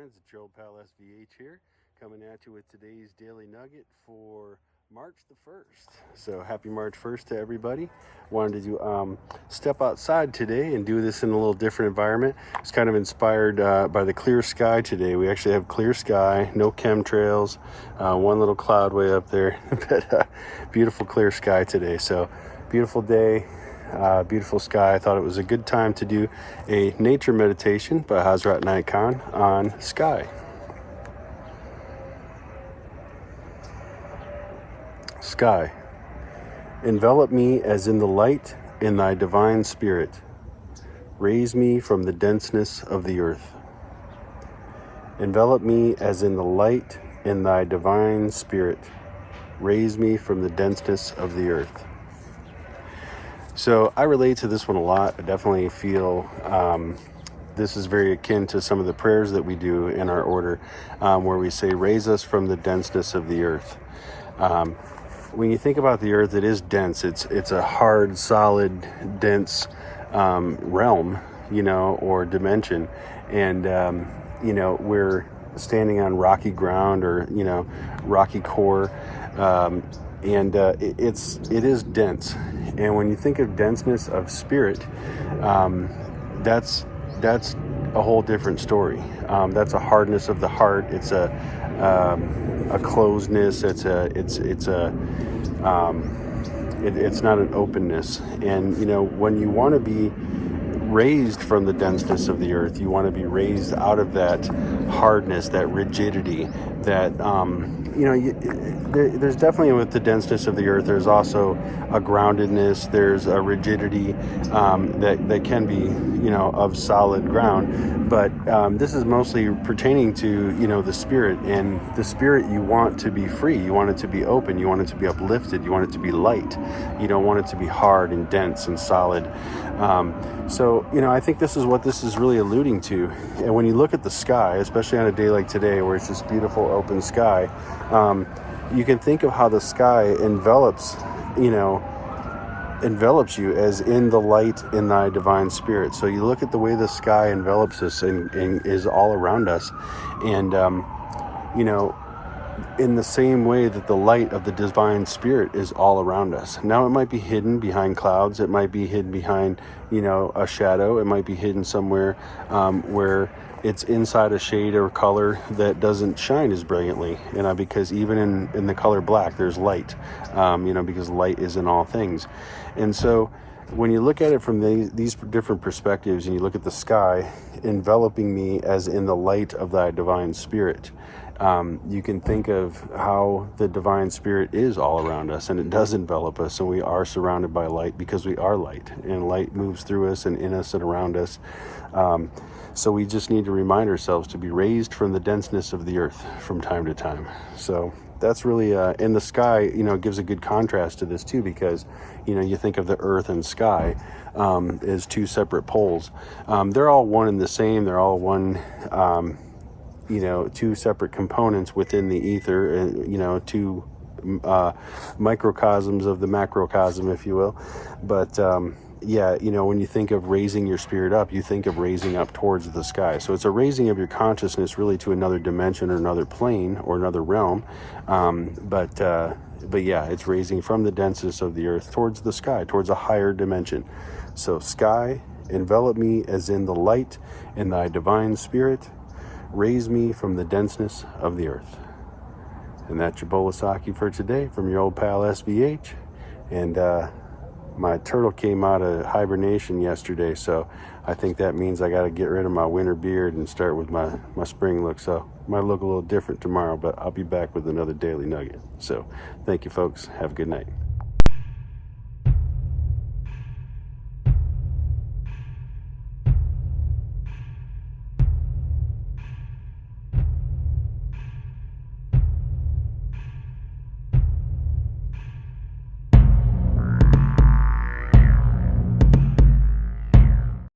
friends, it's your old pal SVH here, coming at you with today's Daily Nugget for March the 1st. So happy March 1st to everybody. Wanted to step outside today and do this in a little different environment. It's kind of inspired by the clear sky today. We actually have clear sky, no chemtrails, one little cloud way up there, but beautiful clear sky today. So beautiful day. Beautiful sky. I thought it was a good time to do a nature meditation by Hazrat Nait Khan on sky. Sky, envelop me as in the light in thy divine spirit. Raise me from the denseness of the earth. Envelop me as in the light in thy divine spirit. Raise me from the denseness of the earth. So I relate to this one a lot. I definitely feel this is very akin to some of the prayers that we do in our order, where we say, raise us from the denseness of the earth. When you think about the earth, it is dense. It's a hard, solid, dense realm, or dimension. And, we're standing on rocky ground or, rocky core. And it is dense. And when you think of denseness of spirit, that's a whole different story. That's a hardness of the heart. It's a closedness. It's not an openness. And when you want to be raised from the denseness of the earth, you want to be raised out of that hardness, that rigidity, that there's definitely, with the denseness of the earth, there's also a groundedness, there's a rigidity that can be of solid ground, but this is mostly pertaining to the spirit. And the spirit, you want to be free, you want it to be open, you want it to be uplifted, you want it to be light, you don't want it to be hard and dense and solid. So I think this is what this is really alluding to. And when you look at the sky, especially on a day like today where it's this beautiful open sky, you can think of how the sky envelops you as in the light in thy divine spirit. So you look at the way the sky envelops us and is all around us, and in the same way that the light of the divine spirit is all around us. Now, it might be hidden behind clouds, it might be hidden behind a shadow, it might be hidden somewhere where it's inside a shade or color that doesn't shine as brilliantly, because even in the color black, there's light, because light is in all things. And so when you look at it from these different perspectives, and you look at the sky enveloping me as in the light of thy divine spirit, you can think of how the divine spirit is all around us, and it does envelop us, and we are surrounded by light because we are light, and light moves through us and in us and around us. So we just need to remind ourselves to be raised from the denseness of the earth from time to time. So that's really, in the sky, gives a good contrast to this too, because, you think of the earth and sky as two separate poles. They're all one and the same. They're all one, two separate components within the ether, two microcosms of the macrocosm, if you will. But, when you think of raising your spirit up, you think of raising up towards the sky. So it's a raising of your consciousness really to another dimension or another plane or another realm. But it's raising from the densest of the earth towards the sky, towards a higher dimension. So sky, envelop me as in the light in thy divine spirit. Raise me from the denseness of the earth. And that's your bowl of sake for today from your old pal SVH. And my turtle came out of hibernation yesterday, so I think that means I got to get rid of my winter beard and start with my spring look. So it might look a little different tomorrow, but I'll be back with another Daily Nugget. So thank you, folks. Have a good night.